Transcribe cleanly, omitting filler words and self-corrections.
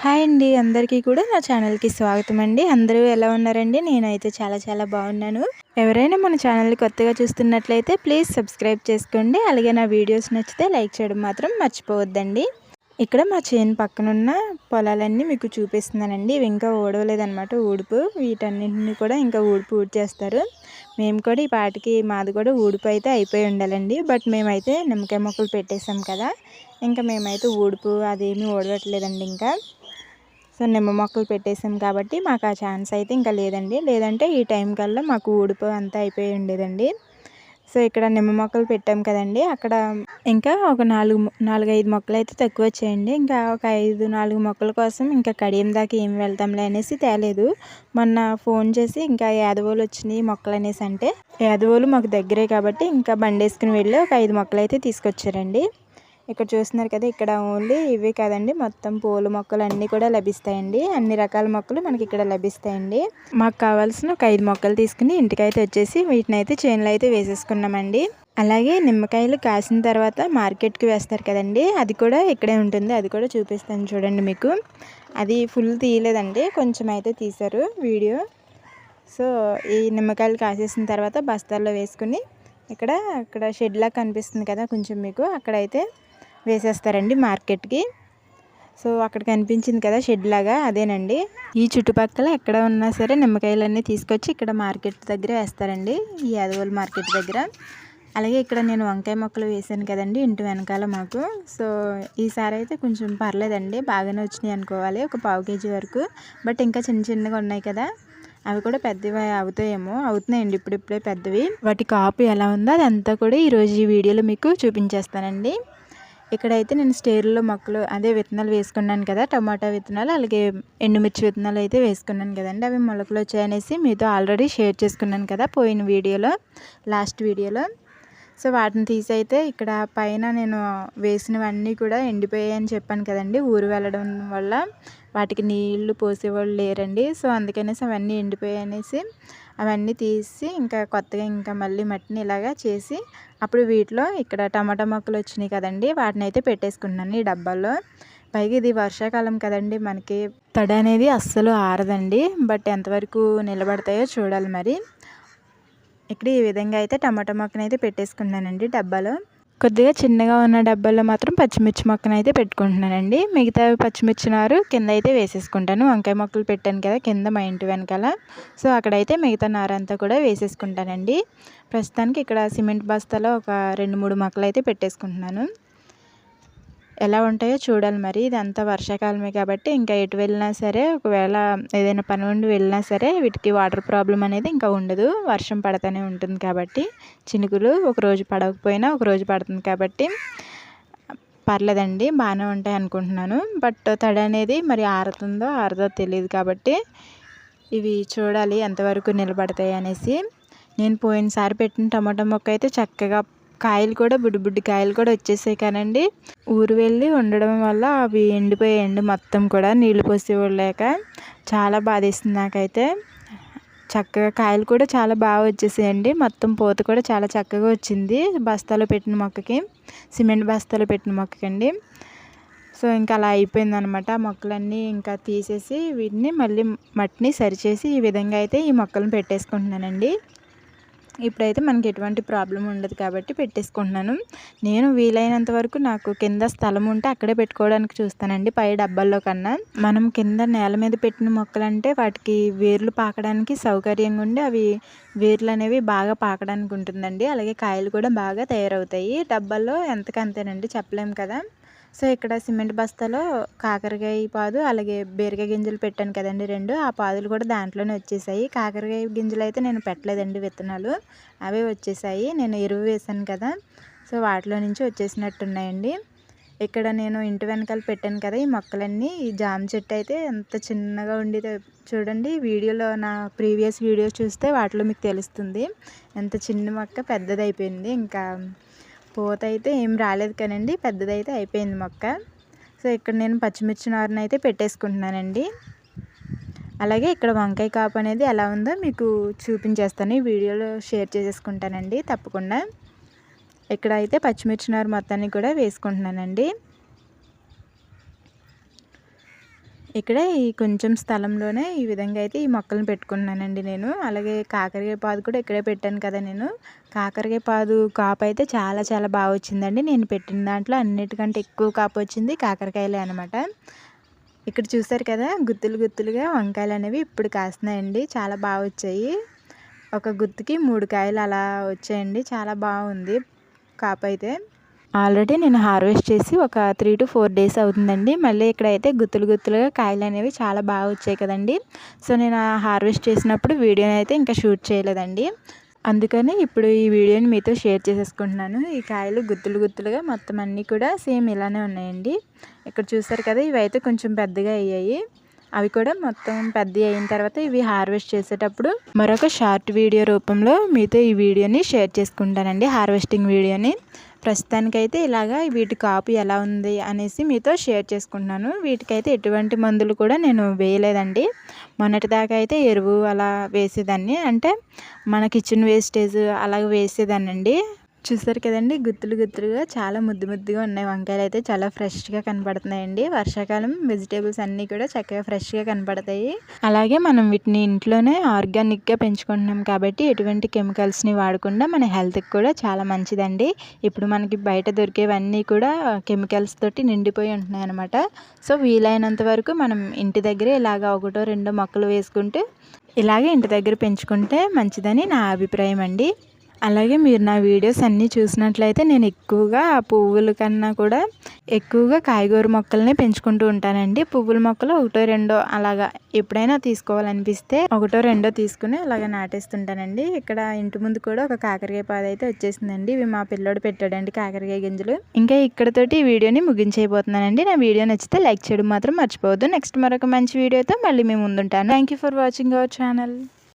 Hi అండి. అందరికీ కూడా నా ఛానల్‌కి స్వాగతం అండి. అందరూ ఎలా ఉన్నారండి? నేనైతే చాలా చాలా బాగున్నాను. ఎవరైనా మన ఛానల్‌ని కొత్తగా చూస్తున్నట్లయితే ప్లీజ్ సబ్స్క్రైబ్ చేసుకోండి. అలాగే నా వీడియోస్ నచ్చితే లైక్ చేయడం మాత్రం మర్చిపోవద్దండి. ఇక్కడ మా చేను పక్కనున్న పొలాలన్నీ మీకు చూపిస్తున్నానండి. ఇవి ఇంకా ఊడవలేదనమాట ఊడుపు. వీటన్నింటిని కూడా ఇంకా ఊడ్చేస్తారు. మేము కూడా ఈ పాటికి మాది కూడా ఊడుపు అయితే అయిపోయి ఉండాలండి. బట్ మేమైతే నిమ్మకాయ మొక్కలు పెట్టేసాం కదా! ఇంకా మేమైతే ఊడుపు అదేమీ ఊడవట్లేదండి ఇంకా. సో నిమ్మ మొక్కలు పెట్టేసాం కాబట్టి మాకు ఆ ఛాన్స్ అయితే ఇంకా లేదండి. లేదంటే ఈ టైం కల్లా మాకు ఊడుపు అంతా అయిపోయి ఉండేదండి. సో ఇక్కడ నిమ్మ మొక్కలు పెట్టాం కదండి, అక్కడ ఇంకా ఒక 4-5 మొక్కలు అయితే తక్కువ వచ్చాయండి. ఇంకా ఒక 4 మొక్కల కోసం ఇంకా కడియం దాకా ఏం వెళ్తాంలే అనేసి తేలేదు. మొన్న ఫోన్ చేసి ఇంకా యాదవోలు వచ్చినాయి మొక్కలు అనేసి అంటే, యాదవోలు మాకు దగ్గరే కాబట్టి ఇంకా బండి వేసుకుని వెళ్ళి ఒక 5 మొక్కలు అయితే తీసుకొచ్చారండి. ఇక్కడ చూస్తున్నారు కదా, ఇక్కడ ఓన్లీ ఇవే కాదండి, మొత్తం పూల మొక్కలు అన్నీ కూడా లభిస్తాయండి. అన్ని రకాల మొక్కలు మనకి ఇక్కడ లభిస్తాయండి. మాకు కావాల్సిన ఒక 5 మొక్కలు తీసుకుని ఇంటికైతే వచ్చేసి వీటిని అయితే చేనులో అయితే వేసేసుకున్నామండి. అలాగే నిమ్మకాయలు కాసిన తర్వాత మార్కెట్కి వేస్తారు కదండి, అది కూడా ఇక్కడే ఉంటుంది. అది కూడా చూపిస్తాను చూడండి మీకు. అది ఫుల్ తీయలేదండి, కొంచెం అయితే తీశారు వీడియో. సో ఈ నిమ్మకాయలు కాసేసిన తర్వాత బస్తాల్లో వేసుకుని అక్కడ షెడ్లా కనిపిస్తుంది కదా కొంచెం మీకు, అక్కడైతే వేసేస్తారండి మార్కెట్కి. సో అక్కడ కనిపించింది కదా షెడ్ లాగా, అదేనండి. ఈ చుట్టుపక్కల ఎక్కడ ఉన్నా సరే నిమ్మకాయలన్నీ తీసుకొచ్చి ఇక్కడ మార్కెట్ దగ్గర వేస్తారండి, ఈ యాదవోలు మార్కెట్ దగ్గర. అలాగే ఇక్కడ నేను వంకాయ మొక్కలు వేసాను కదండి ఇంటి వెనకాల మాకు. సో ఈసారి అయితే కొంచెం పర్లేదండి, బాగానే వచ్చినాయి అనుకోవాలి, ఒక 1/4 kg వరకు. బట్ ఇంకా చిన్న చిన్నగా ఉన్నాయి కదా, అవి కూడా పెద్దవి అవుతున్నాయండి ఇప్పుడిప్పుడే పెద్దవి. వాటి కాపు ఎలా ఉందో అదంతా కూడా ఈరోజు ఈ వీడియోలో మీకు చూపించేస్తానండి. ఇక్కడైతే నేను స్టేర్లో మొక్కలు అదే విత్తనాలు వేసుకున్నాను కదా, టమాటా విత్తనాలు అలాగే ఎండుమిర్చి విత్తనాలు అయితే వేసుకున్నాను కదండి. అవి మొలకలు వచ్చాయనేసి మీతో ఆల్రెడీ షేర్ చేసుకున్నాను కదా పోయిన వీడియోలో, లాస్ట్ వీడియోలో. సో వాటిని తీసి అయితే ఇక్కడ పైన నేను వేసినవన్నీ కూడా ఎండిపోయాయని చెప్పాను కదండి, ఊరు వెళ్ళడం వల్ల వాటికి నీళ్లు పోసేవాళ్ళు లేరండి. సో అందుకనేసి అవన్నీ ఎండిపోయాయి అనేసి అవన్నీ తీసి ఇంకా కొత్తగా ఇంకా మళ్ళీ మట్టిని ఇలాగా చేసి అప్పుడు వీటిలో ఇక్కడ టమాటా మొక్కలు వచ్చినాయి కదండి, వాటిని అయితే పెట్టేసుకున్నాను ఈ డబ్బాల్లో. పైగా ఇది వర్షాకాలం కదండి, మనకి తడి అనేది అస్సలు ఆరదండి. బట్ ఎంతవరకు నిలబడతాయో చూడాలి మరి. ఇక్కడ ఈ విధంగా అయితే టమాటా మొక్కను అయితే పెట్టేసుకున్నానండి డబ్బాలో. కొద్దిగా చిన్నగా ఉన్న డబ్బాలో మాత్రం పచ్చిమిర్చి మొక్కను అయితే పెట్టుకుంటున్నానండి. మిగతా పచ్చిమిర్చి నారు కింద అయితే వేసేసుకుంటాను. వంకాయ మొక్కలు పెట్టాను కదా కింద మా ఇంటి వెనకాల, సో అక్కడైతే మిగతా నారు అంతా కూడా వేసేసుకుంటానండి. ప్రస్తుతానికి ఇక్కడ సిమెంట్ బస్తాలో ఒక 2-3 మొక్కలు అయితే పెట్టేసుకుంటున్నాను. ఎలా ఉంటాయో చూడాలి మరి. ఇదంతా వర్షాకాలమే కాబట్టి ఇంకా ఎటు వెళ్ళినా సరే, ఒకవేళ ఏదైనా పని ఉండి వెళ్ళినా సరే వీటికి వాటర్ ప్రాబ్లం అనేది ఇంకా ఉండదు. వర్షం పడుతూనే ఉంటుంది కాబట్టి, చినుకులు ఒకరోజు పడకపోయినా ఒకరోజు పడుతుంది కాబట్టి పర్లేదండి, బాగానే ఉంటాయి అనుకుంటున్నాను. బట్ తడి అనేది మరి ఆరదో తెలియదు కాబట్టి ఇవి చూడాలి ఎంతవరకు నిలబడతాయి అనేసి. నేను పోయినసారి పెట్టిన టమాటా మొక్క అయితే చక్కగా కాయలు కూడా బుడ్డి కాయలు కూడా వచ్చేసాయి కానండి, ఊరు వెళ్ళి ఉండడం వల్ల అవి ఎండిపోయాయండి మొత్తం కూడా, నీళ్లు పోసేవాళ్ళు లేక. చాలా బాధేసింది నాకైతే. చక్కగా కాయలు కూడా చాలా బాగా వచ్చేసాయండి, మొత్తం పూత కూడా చాలా చక్కగా వచ్చింది బస్తాలో పెట్టిన మొక్కకి, సిమెంట్ బస్తాలో పెట్టిన మొక్కకండి. సో ఇంకా అలా అయిపోయింది అనమాట. మొక్కలన్నీ ఇంకా తీసేసి వీటిని మళ్ళీ మట్టిని సరిచేసి ఈ విధంగా అయితే ఈ మొక్కలను పెట్టేసుకుంటున్నానండి. ఇప్పుడైతే మనకి ఎటువంటి ప్రాబ్లం ఉండదు కాబట్టి పెట్టేసుకుంటున్నాను. నేను వీలైనంత వరకు నాకు కింద స్థలం ఉంటే అక్కడే పెట్టుకోవడానికి చూస్తానండి, పై డబ్బాల్లో కన్నా. మనం కింద నేల మీద పెట్టిన మొక్కలంటే వాటికి వేర్లు పాకడానికి సౌకర్యంగా ఉండి అవి వేర్లు అనేవి బాగా పాకడానికి ఉంటుందండి. అలాగే కాయలు కూడా బాగా తయారవుతాయి. డబ్బాల్లో ఎంతకంతేనండి, చెప్పలేము కదా. సో ఇక్కడ సిమెంట్ బస్తాలో కాకరకాయ పాదు అలాగే బీరకాయ గింజలు పెట్టాను కదండి 2, ఆ పాదులు కూడా దాంట్లోనే వచ్చేసాయి. కాకరకాయ గింజలు అయితే నేను పెట్టలేదండి విత్తనాలు, అవే వచ్చేసాయి. నేను ఎరువు వేసాను కదా, సో వాటిలో నుంచి వచ్చేసినట్టున్నాయండి. ఇక్కడ నేను ఇంటి వెనకాల పెట్టాను కదా ఈ మొక్కలన్నీ. ఈ జామ చెట్టు అయితే ఎంత చిన్నగా ఉండేదో చూడండి, వీడియోలో నా ప్రీవియస్ వీడియోస్ చూస్తే వాటిలో మీకు తెలుస్తుంది ఎంత చిన్న మొక్క పెద్దది అయిపోయింది. ఇంకా పూత అయితే ఏం రాలేదు కానండి, పెద్దదైతే అయిపోయింది మొక్క. సో ఇక్కడ నేను పచ్చిమిర్చి నారుని అయితే పెట్టేసుకుంటున్నానండి. అలాగే ఇక్కడ వంకాయ కాపు అనేది ఎలా ఉందో మీకు చూపించేస్తాను, ఈ వీడియోలో షేర్ చేసేసుకుంటానండి తప్పకుండా. ఇక్కడ అయితే పచ్చిమిర్చి నారు మొత్తాన్ని కూడా వేసుకుంటున్నానండి. ఇక్కడ ఈ కొంచెం స్థలంలోనే ఈ విధంగా అయితే ఈ మొక్కలను పెట్టుకున్నానండి నేను. అలాగే కాకరకాయ పాదు కూడా ఇక్కడే పెట్టాను కదా నేను. కాకరకాయ పాదు కాపు అయితే చాలా చాలా బాగా వచ్చిందండి. నేను పెట్టిన దాంట్లో అన్నిటికంటే ఎక్కువ కాపు వచ్చింది కాకరకాయలే అనమాట. ఇక్కడ చూసారు కదా గుత్తులు గుత్తులుగా వంకాయలు అనేవి ఇప్పుడు కాస్తున్నాయండి. చాలా బాగా వచ్చాయి. ఒక గుత్తుకి 3 కాయలు అలా వచ్చాయండి. చాలా బాగుంది కాపు అయితే. ఆల్రెడీ నేను హార్వెస్ట్ చేసి ఒక 3 to 4 డేస్ అవుతుందండి. మళ్ళీ ఇక్కడైతే గుత్తులు గుత్తులుగా కాయలు అనేవి చాలా బాగా వచ్చాయి కదండి. సో నేను హార్వెస్ట్ చేసినప్పుడు వీడియోని అయితే ఇంకా షూట్ చేయలేదండి. అందుకని ఇప్పుడు ఈ వీడియోని మీతో షేర్ చేసేసుకుంటున్నాను. ఈ కాయలు గుత్తులు గుత్తులుగా మొత్తం అన్నీ కూడా సేమ్ ఇలానే ఉన్నాయండి. ఇక్కడ చూసారు కదా ఇవైతే కొంచెం పెద్దగా అయ్యాయి. అవి కూడా మొత్తం పెద్దవి అయిన తర్వాత ఇవి హార్వెస్ట్ చేసేటప్పుడు మరొక షార్ట్ వీడియో రూపంలో మీతో ఈ వీడియోని షేర్ చేసుకుంటానండి, హార్వెస్టింగ్ వీడియోని. ప్రస్తుతానికైతే ఇలాగా వీటి కాపు ఎలా ఉంది అనేసి మీతో షేర్ చేసుకుంటున్నాను. వీటికైతే ఎటువంటి మందులు కూడా నేను వేయలేదండి. మొన్నటిదాకా అయితే ఎరువు అలా వేసేదాన్ని, అంటే మన కిచెన్ వేస్టేజ్ అలాగ వేసేదాన్నండి. చూసారు కదండి గుత్తులు గుత్తులుగా చాలా ముద్దు ముద్దుగా ఉన్నాయి. వంకాయలు అయితే చాలా ఫ్రెష్గా కనపడుతున్నాయండి. వర్షాకాలం వెజిటేబుల్స్ అన్నీ కూడా చక్కగా ఫ్రెష్గా కనపడతాయి. అలాగే మనం వీటిని ఇంట్లోనే ఆర్గానిక్గా పెంచుకుంటున్నాం కాబట్టి ఎటువంటి కెమికల్స్ని వాడకుండా మన హెల్త్కి కూడా చాలా మంచిదండి. ఇప్పుడు మనకి బయట దొరికేవన్నీ కూడా కెమికల్స్ తోటి నిండిపోయి ఉంటున్నాయి అనమాట. సో వీలైనంత వరకు మనం ఇంటి దగ్గరే ఇలాగ 1-2 మొక్కలు వేసుకుంటూ ఇలాగే ఇంటి దగ్గర పెంచుకుంటే మంచిదని నా అభిప్రాయం అండి. అలాగే మీరు నా వీడియోస్ అన్నీ చూసినట్లయితే నేను ఎక్కువగా పువ్వుల కన్నా కూడా ఎక్కువగా కాయగూర మొక్కల్ని పెంచుకుంటూ ఉంటానండి. పువ్వుల మొక్కలు 1-2 అలాగా ఎప్పుడైనా తీసుకోవాలనిపిస్తే 1-2 తీసుకుని అలాగ నాటేస్తుంటానండి. ఇక్కడ ఇంటి ముందు కూడా ఒక కాకరకాయ పాదు అయితే వచ్చేసిందండి. ఇవి మా పిల్లోడు పెట్టాడండి కాకరకాయ గింజలు. ఇంకా ఇక్కడతోటి ఈ వీడియోని ముగించైపోతున్నానండి. నా వీడియో నచ్చితే లైక్ చేయడం మాత్రం మర్చిపోవద్దు. నెక్స్ట్ మరొక మంచి వీడియోతో మళ్ళీ మేము ముందుంటాను. Thank you for watching our channel.